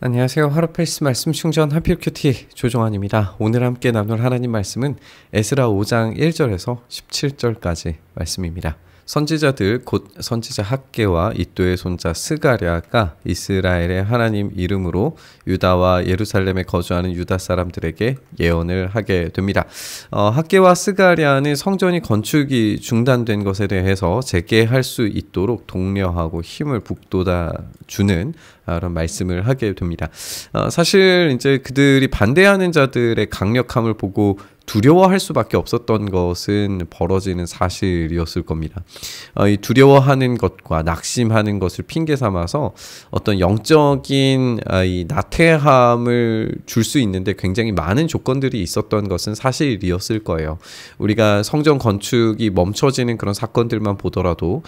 안녕하세요. 하루페이스 말씀 충전 하필큐티 조종환입니다. 오늘 함께 나눌 하나님 말씀은 에스라 5장 1절에서 17절까지 말씀입니다. 선지자들 곧 선지자 학개와 이도의 손자 스가랴가 이스라엘의 하나님 이름으로 유다와 예루살렘에 거주하는 유다 사람들에게 예언을 하게 됩니다. 학개와 스가랴는 성전이 건축이 중단된 것에 대해서 재개할 수 있도록 독려하고 힘을 북돋아 주는 그런 말씀을 하게 됩니다. 사실 이제 그들이 반대하는 자들의 강력함을 보고 두려워할 수밖에 없었던 것은 벌어지는 사실이었을 겁니다. 이 두려워하는 것과 낙심하는 것을 핑계 삼아서 어떤 영적인 이 나태함을 줄 수 있는데 굉장히 많은 조건들이 있었던 것은 사실이었을 거예요. 우리가 성전 건축이 멈춰지는 그런 사건들만 보더라도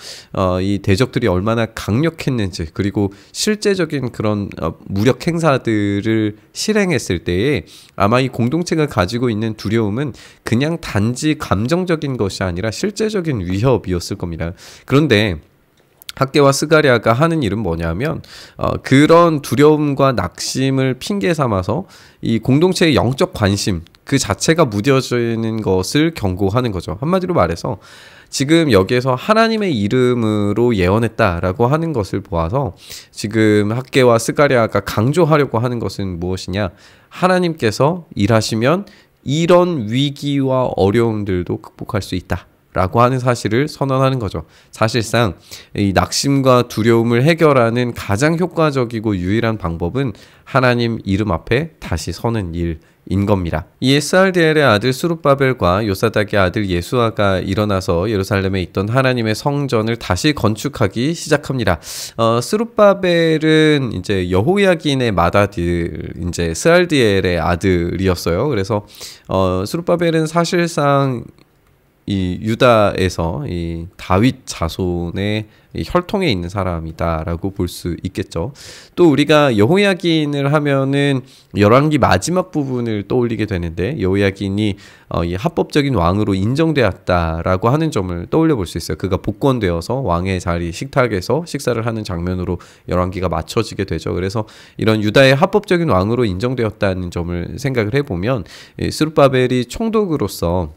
이 대적들이 얼마나 강력했는지, 그리고 실제적인 그런 무력 행사들을 실행했을 때에 아마 이 공동체가 가지고 있는 두려움은 그냥 단지 감정적인 것이 아니라 실제적인 위협이었을 겁니다. 그런데 학개와 스가랴가 하는 일은 뭐냐면 그런 두려움과 낙심을 핑계 삼아서 이 공동체의 영적 관심 그 자체가 무뎌지는 것을 경고하는 거죠. 한마디로 말해서 지금 여기에서 하나님의 이름으로 예언했다라고 하는 것을 보아서 지금 학개와 스가랴가 강조하려고 하는 것은 무엇이냐? 하나님께서 일하시면 이런 위기와 어려움들도 극복할 수 있다 라고 하는 사실을 선언하는 거죠. 사실상 이 낙심과 두려움을 해결하는 가장 효과적이고 유일한 방법은 하나님 이름 앞에 다시 서는 일인 겁니다. 이에 스알디엘의 아들 스룹바벨과 요사닥의 아들 예수아가 일어나서 예루살렘에 있던 하나님의 성전을 다시 건축하기 시작합니다. 스룹바벨은 이제 여호야긴의 맏아들, 이제 스알디엘의 아들이었어요. 그래서 스룹바벨은 사실상 이 유다에서 이 다윗 자손의 이 혈통에 있는 사람이다라고 볼 수 있겠죠. 또 우리가 여호야긴을 하면은 열왕기 마지막 부분을 떠올리게 되는데, 여호야긴이 이 합법적인 왕으로 인정되었다라고 하는 점을 떠올려 볼 수 있어요. 그가 복권되어서 왕의 자리 식탁에서 식사를 하는 장면으로 열왕기가 맞춰지게 되죠. 그래서 이런 유다의 합법적인 왕으로 인정되었다는 점을 생각을 해보면 스룹바벨이 총독으로서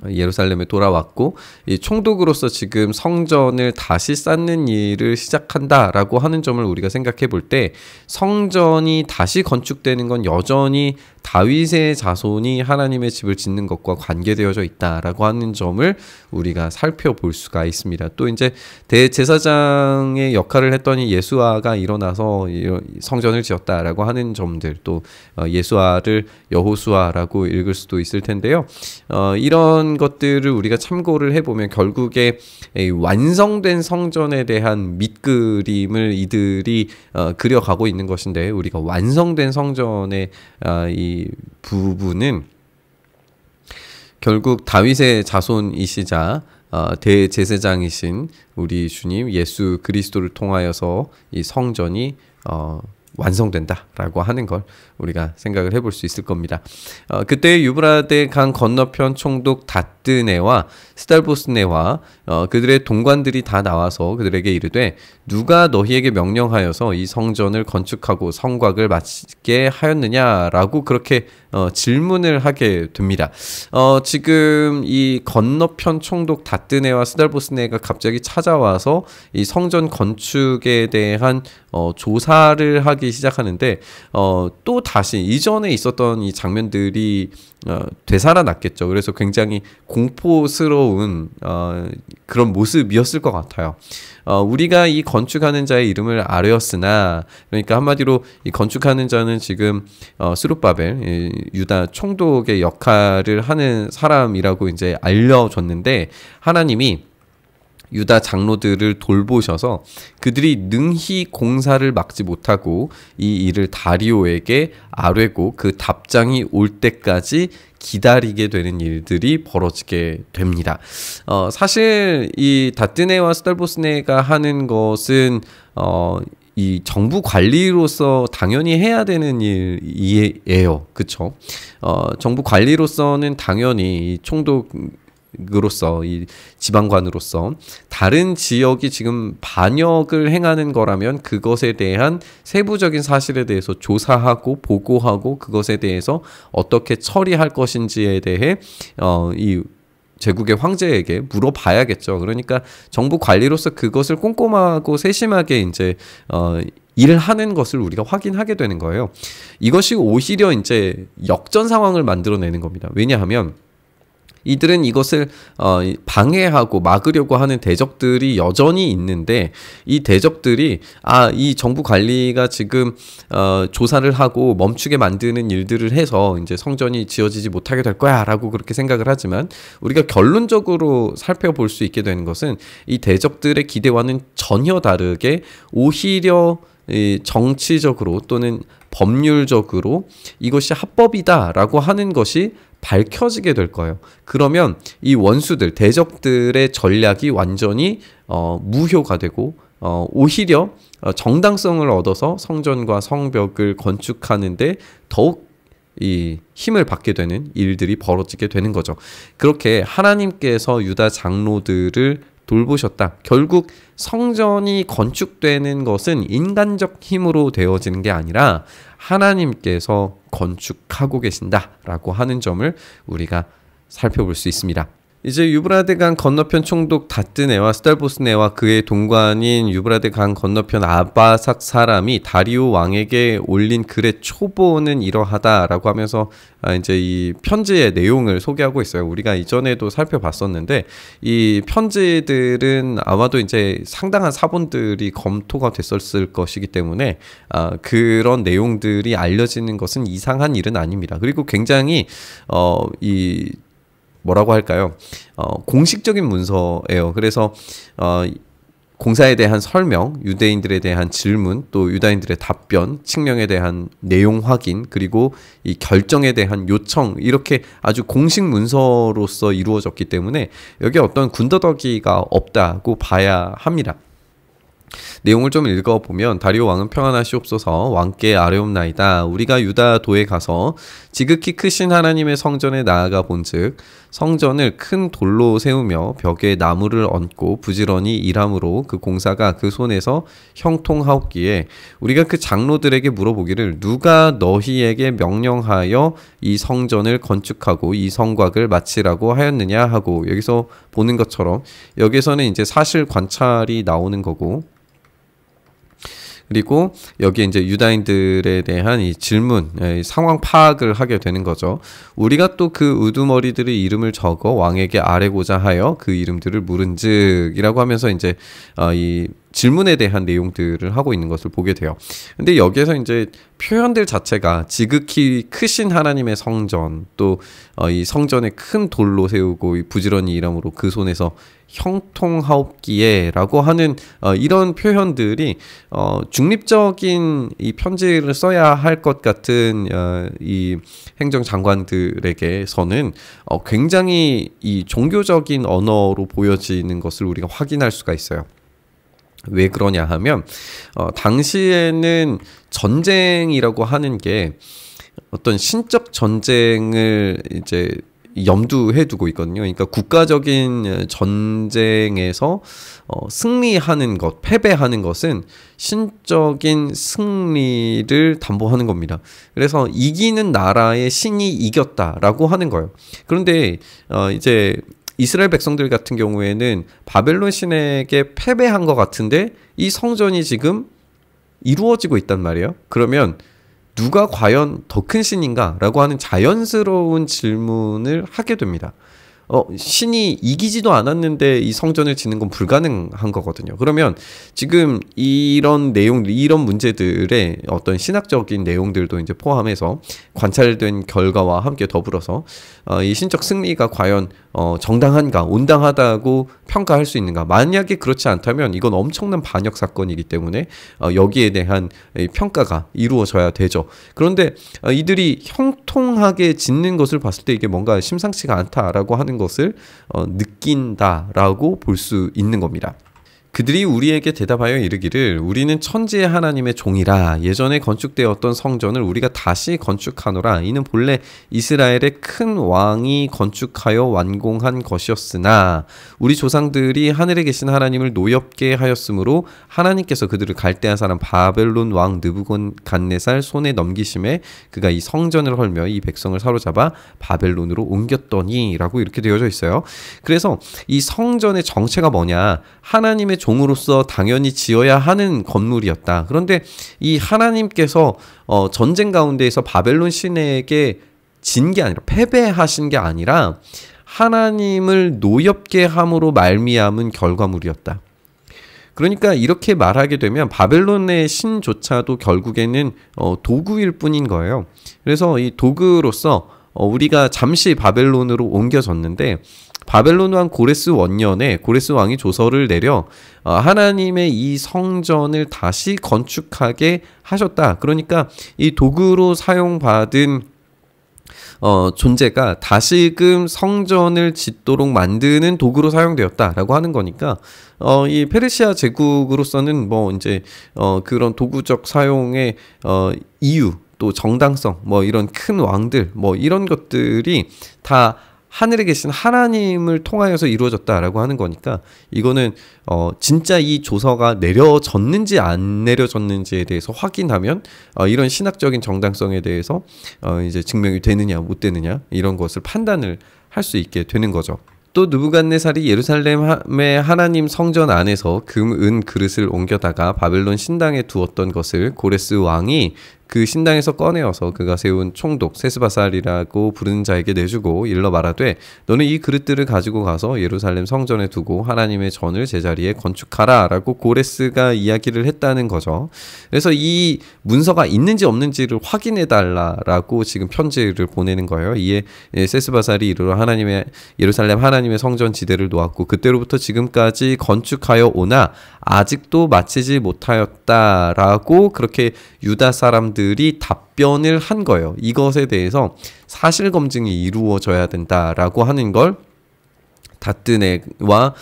예루살렘에 돌아왔고, 이 총독으로서 지금 성전을 다시 쌓는 일을 시작한다라고 하는 점을 우리가 생각해 볼 때, 성전이 다시 건축되는 건 여전히 다윗의 자손이 하나님의 집을 짓는 것과 관계되어져 있다라고 하는 점을 우리가 살펴볼 수가 있습니다. 또 이제 대제사장의 역할을 했던 이 예수아가 일어나서 성전을 지었다라고 하는 점들, 또 예수아를 여호수아라고 읽을 수도 있을 텐데요. 이런 것들을 우리가 참고를 해보면 결국에 완성된 성전에 대한 밑그림을 이들이 그려가고 있는 것인데, 우리가 완성된 성전의 이 부분은 결국 다윗의 자손이시자 대제사장이신 우리 주님 예수 그리스도를 통하여서 이 성전이 완성된다라고 하는 걸 우리가 생각을 해볼 수 있을 겁니다. 그때 유브라데 강 건너편 총독 다뜨네와 스달보스네와 그들의 동관들이 다 나와서 그들에게 이르되, 누가 너희에게 명령하여서 이 성전을 건축하고 성곽을 마치게 하였느냐라고 그렇게 질문을 하게 됩니다. 지금 이 건너편 총독 다뜨네와 스달보스네가 갑자기 찾아와서 이 성전 건축에 대한 조사를 하기 시작하는데, 또 다시 이전에 있었던 이 장면들이 되살아났겠죠. 그래서 굉장히 공포스러운 그런 모습이었을 것 같아요. 우리가 이 건축하는 자의 이름을 아뢰었으나, 그러니까 한마디로 이 건축하는 자는 지금 스룹바벨 유다 총독의 역할을 하는 사람이라고 이제 알려줬는데, 하나님이 유다 장로들을 돌보셔서 그들이 능히 공사를 막지 못하고 이 일을 다리오에게 아뢰고 그 답장이 올 때까지 기다리게 되는 일들이 벌어지게 됩니다. 사실 이 다뜨네와 스달보스네가 하는 것은 이 정부 관리로서 당연히 해야 되는 일이에요. 그쵸? 정부 관리로서는 당연히 이 총독 으로서 이 지방관으로서 다른 지역이 지금 반역을 행하는 거라면 그것에 대한 세부적인 사실에 대해서 조사하고 보고하고 그것에 대해서 어떻게 처리할 것인지에 대해 이 제국의 황제에게 물어봐야겠죠. 그러니까 정부 관리로서 그것을 꼼꼼하고 세심하게 이제 일을 하는 것을 우리가 확인하게 되는 거예요. 이것이 오히려 이제 역전 상황을 만들어내는 겁니다. 왜냐하면 이들은 이것을 방해하고 막으려고 하는 대적들이 여전히 있는데 이 대적들이 이 정부 관리가 지금 조사를 하고 멈추게 만드는 일들을 해서 이제 성전이 지어지지 못하게 될 거야라고 그렇게 생각을 하지만 우리가 결론적으로 살펴볼 수 있게 되는 것은 이 대적들의 기대와는 전혀 다르게 오히려 이 정치적으로 또는 법률적으로 이것이 합법이다라고 하는 것이 밝혀지게 될 거예요. 그러면 이 원수들, 대적들의 전략이 완전히 무효가 되고 오히려 정당성을 얻어서 성전과 성벽을 건축하는데 더욱 이 힘을 받게 되는 일들이 벌어지게 되는 거죠. 그렇게 하나님께서 유다 장로들을 돌보셨다. 결국 성전이 건축되는 것은 인간적 힘으로 되어지는 게 아니라 하나님께서 건축하고 계신다라고 하는 점을 우리가 살펴볼 수 있습니다. 이제 유브라데 강 건너편 총독 다뜨네와 스달보스네와 그의 동관인 유브라데 강 건너편 아바삭 사람이 다리오 왕에게 올린 글의 초보는 이러하다라고 하면서 이제 이 편지의 내용을 소개하고 있어요. 우리가 이전에도 살펴봤었는데 이 편지들은 아마도 이제 상당한 사본들이 검토가 됐었을 것이기 때문에 그런 내용들이 알려지는 것은 이상한 일은 아닙니다. 그리고 굉장히 이 뭐라고 할까요? 공식적인 문서예요. 그래서 공사에 대한 설명, 유대인들에 대한 질문, 또 유다인들의 답변, 칙령에 대한 내용 확인, 그리고 이 결정에 대한 요청, 이렇게 아주 공식 문서로서 이루어졌기 때문에 여기에 어떤 군더더기가 없다고 봐야 합니다. 내용을 좀 읽어보면 다리오 왕은 평안하시옵소서. 왕께 아뢰옵나이다. 우리가 유다도에 가서 지극히 크신 하나님의 성전에 나아가 본즉 성전을 큰 돌로 세우며 벽에 나무를 얹고 부지런히 일함으로 그 공사가 그 손에서 형통하옵기에 우리가 그 장로들에게 물어보기를 누가 너희에게 명령하여 이 성전을 건축하고 이 성곽을 마치라고 하였느냐 하고, 여기서 보는 것처럼 여기서는 이제 사실 관찰이 나오는 거고, 그리고 여기에 이제 유다인들에 대한 이 질문, 상황 파악을 하게 되는 거죠. 우리가 또 그 우두머리들의 이름을 적어 왕에게 아뢰고자 하여 그 이름들을 물은즉이라고 하면서 이제 이 질문에 대한 내용들을 하고 있는 것을 보게 돼요. 근데 여기에서 이제 표현들 자체가 지극히 크신 하나님의 성전, 또 이 성전에 큰 돌로 세우고 부지런히 일함으로 그 손에서 형통하옵기에 라고 하는 이런 표현들이 중립적인 이 편지를 써야 할 것 같은 이 행정장관들에게서는 굉장히 이 종교적인 언어로 보여지는 것을 우리가 확인할 수가 있어요. 왜 그러냐 하면 당시에는 전쟁이라고 하는 게 어떤 신적 전쟁을 이제 염두해 두고 있거든요. 그러니까 국가적인 전쟁에서 승리하는 것, 패배하는 것은 신적인 승리를 담보하는 겁니다. 그래서 이기는 나라의 신이 이겼다라고 하는 거예요. 그런데 이제 이스라엘 백성들 같은 경우에는 바벨론 신에게 패배한 것 같은데 이 성전이 지금 이루어지고 있단 말이에요. 그러면 누가 과연 더 큰 신인가? 라고 하는 자연스러운 질문을 하게 됩니다. 신이 이기지도 않았는데 이 성전을 짓는 건 불가능한 거거든요. 그러면 지금 이런 내용들, 이런 문제들의 어떤 신학적인 내용들도 이제 포함해서 관찰된 결과와 함께 더불어서 이 신적 승리가 과연 정당한가, 온당하다고 평가할 수 있는가? 만약에 그렇지 않다면 이건 엄청난 반역 사건이기 때문에 여기에 대한 평가가 이루어져야 되죠. 그런데 이들이 형통하게 짓는 것을 봤을 때 이게 뭔가 심상치가 않다라고 하는 것을 느낀다라고 볼 수 있는 겁니다. 그들이 우리에게 대답하여 이르기를 우리는 천지의 하나님의 종이라 예전에 건축되었던 성전을 우리가 다시 건축하노라. 이는 본래 이스라엘의 큰 왕이 건축하여 완공한 것이었으나 우리 조상들이 하늘에 계신 하나님을 노엽게 하였으므로 하나님께서 그들을 갈대아 사람 바벨론 왕 느부갓네살 손에 넘기심에 그가 이 성전을 헐며 이 백성을 사로잡아 바벨론으로 옮겼더니 라고 이렇게 되어져 있어요. 그래서 이 성전의 정체가 뭐냐, 하나님의 종으로서 당연히 지어야 하는 건물이었다. 그런데 이 하나님께서 전쟁 가운데에서 바벨론 신에게 진 게 아니라 패배하신 게 아니라 하나님을 노엽게 함으로 말미암은 결과물이었다. 그러니까 이렇게 말하게 되면 바벨론의 신조차도 결국에는 도구일 뿐인 거예요. 그래서 이 도구로서 우리가 잠시 바벨론으로 옮겨졌는데 바벨론 왕 고레스 원년에 고레스 왕이 조서를 내려 하나님의 이 성전을 다시 건축하게 하셨다. 그러니까 이 도구로 사용받은 존재가 다시금 성전을 짓도록 만드는 도구로 사용되었다라고 하는 거니까 이 페르시아 제국으로서는 뭐 이제 그런 도구적 사용의 이유 또 정당성 뭐 이런 큰 왕들 뭐 이런 것들이 다 하늘에 계신 하나님을 통하여서 이루어졌다라고 하는 거니까 이거는 진짜 이 조서가 내려졌는지 안 내려졌는지에 대해서 확인하면 이런 신학적인 정당성에 대해서 이제 증명이 되느냐 못 되느냐 이런 것을 판단을 할 수 있게 되는 거죠. 또 느부갓네살이 예루살렘의 하나님 성전 안에서 금, 은 그릇을 옮겨다가 바벨론 신당에 두었던 것을 고레스 왕이 그 신당에서 꺼내어서 그가 세운 총독 세스바살이라고 부르는 자에게 내주고 일러 말하되 너는 이 그릇들을 가지고 가서 예루살렘 성전에 두고 하나님의 전을 제자리에 건축하라 라고 고레스가 이야기를 했다는 거죠. 그래서 이 문서가 있는지 없는지를 확인해 달라라고 지금 편지를 보내는 거예요. 이에 세스바살이 이르러 하나님의 예루살렘 하나님의 성전 지대를 놓았고 그때로부터 지금까지 건축하여 오나 아직도 마치지 못하였다라고 그렇게 유다 사람들이 답변을 한 거예요. 이것에 대해서 사실 검증이 이루어져야 된다라고 하는 걸 다뜨네와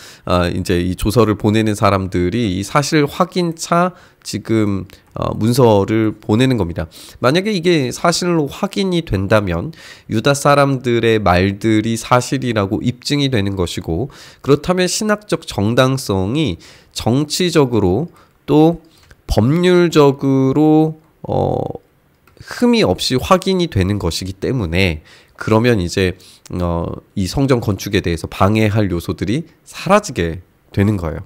이제 이 조서를 보내는 사람들이 이 사실 확인차 지금 문서를 보내는 겁니다. 만약에 이게 사실로 확인이 된다면 유다 사람들의 말들이 사실이라고 입증이 되는 것이고 그렇다면 신학적 정당성이 정치적으로 또 법률적으로 흠이 없이 확인이 되는 것이기 때문에 그러면 이제 이 성전 건축에 대해서 방해할 요소들이 사라지게 되는 거예요.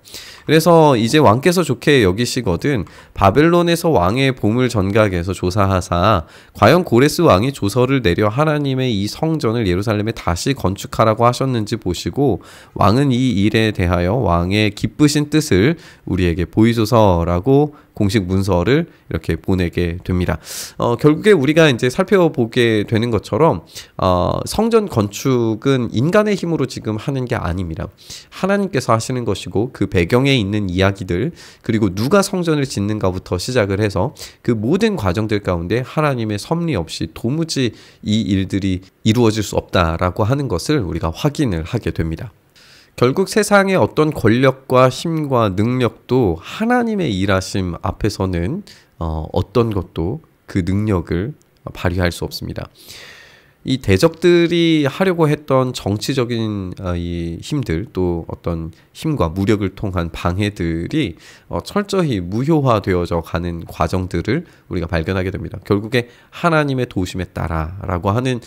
그래서 이제 왕께서 좋게 여기시거든 바벨론에서 왕의 보물 전각에서 조사하사 과연 고레스 왕이 조서를 내려 하나님의 이 성전을 예루살렘에 다시 건축하라고 하셨는지 보시고 왕은 이 일에 대하여 왕의 기쁘신 뜻을 우리에게 보이소서라고 공식 문서를 이렇게 보내게 됩니다. 결국에 우리가 이제 살펴보게 되는 것처럼 성전 건축은 인간의 힘으로 지금 하는 게 아닙니다. 하나님께서 하시는 것이고 그 배경에 있는 이야기들 그리고 누가 성전을 짓는가부터 시작을 해서 그 모든 과정들 가운데 하나님의 섭리 없이 도무지 이 일들이 이루어질 수 없다라고 하는 것을 우리가 확인을 하게 됩니다. 결국 세상의 어떤 권력과 힘과 능력도 하나님의 일하심 앞에서는 어떤 것도 그 능력을 발휘할 수 없습니다. 이 대적들이 하려고 했던 정치적인 이 힘들 또 어떤 힘과 무력을 통한 방해들이 철저히 무효화되어져 가는 과정들을 우리가 발견하게 됩니다. 결국에 하나님의 도우심에 따라라고 하는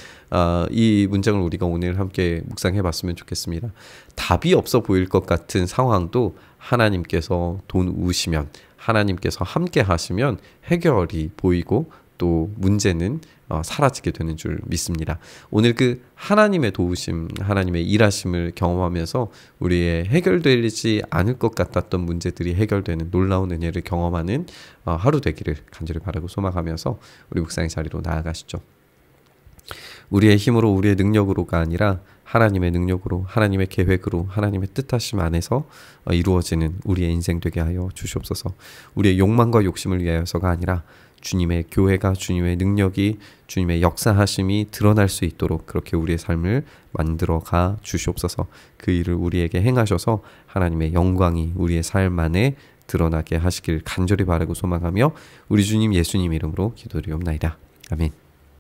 이 문장을 우리가 오늘 함께 묵상해 봤으면 좋겠습니다. 답이 없어 보일 것 같은 상황도 하나님께서 도우시면 하나님께서 함께 하시면 해결이 보이고 또 문제는 사라지게 되는 줄 믿습니다. 오늘 그 하나님의 도우심, 하나님의 일하심을 경험하면서 우리의 해결되지 않을 것 같았던 문제들이 해결되는 놀라운 은혜를 경험하는 하루 되기를 간절히 바라고 소망하면서 우리 묵상의 자리로 나아가시죠. 우리의 힘으로 우리의 능력으로가 아니라 하나님의 능력으로, 하나님의 계획으로, 하나님의 뜻하심 안에서 이루어지는 우리의 인생 되게 하여 주시옵소서. 우리의 욕망과 욕심을 위하여서가 아니라 주님의 교회가, 주님의 능력이, 주님의 역사하심이 드러날 수 있도록 그렇게 우리의 삶을 만들어 가 주시옵소서. 그 일을 우리에게 행하셔서 하나님의 영광이 우리의 삶 안에 드러나게 하시길 간절히 바라고 소망하며 우리 주님 예수님 이름으로 기도드리옵나이다. 아멘.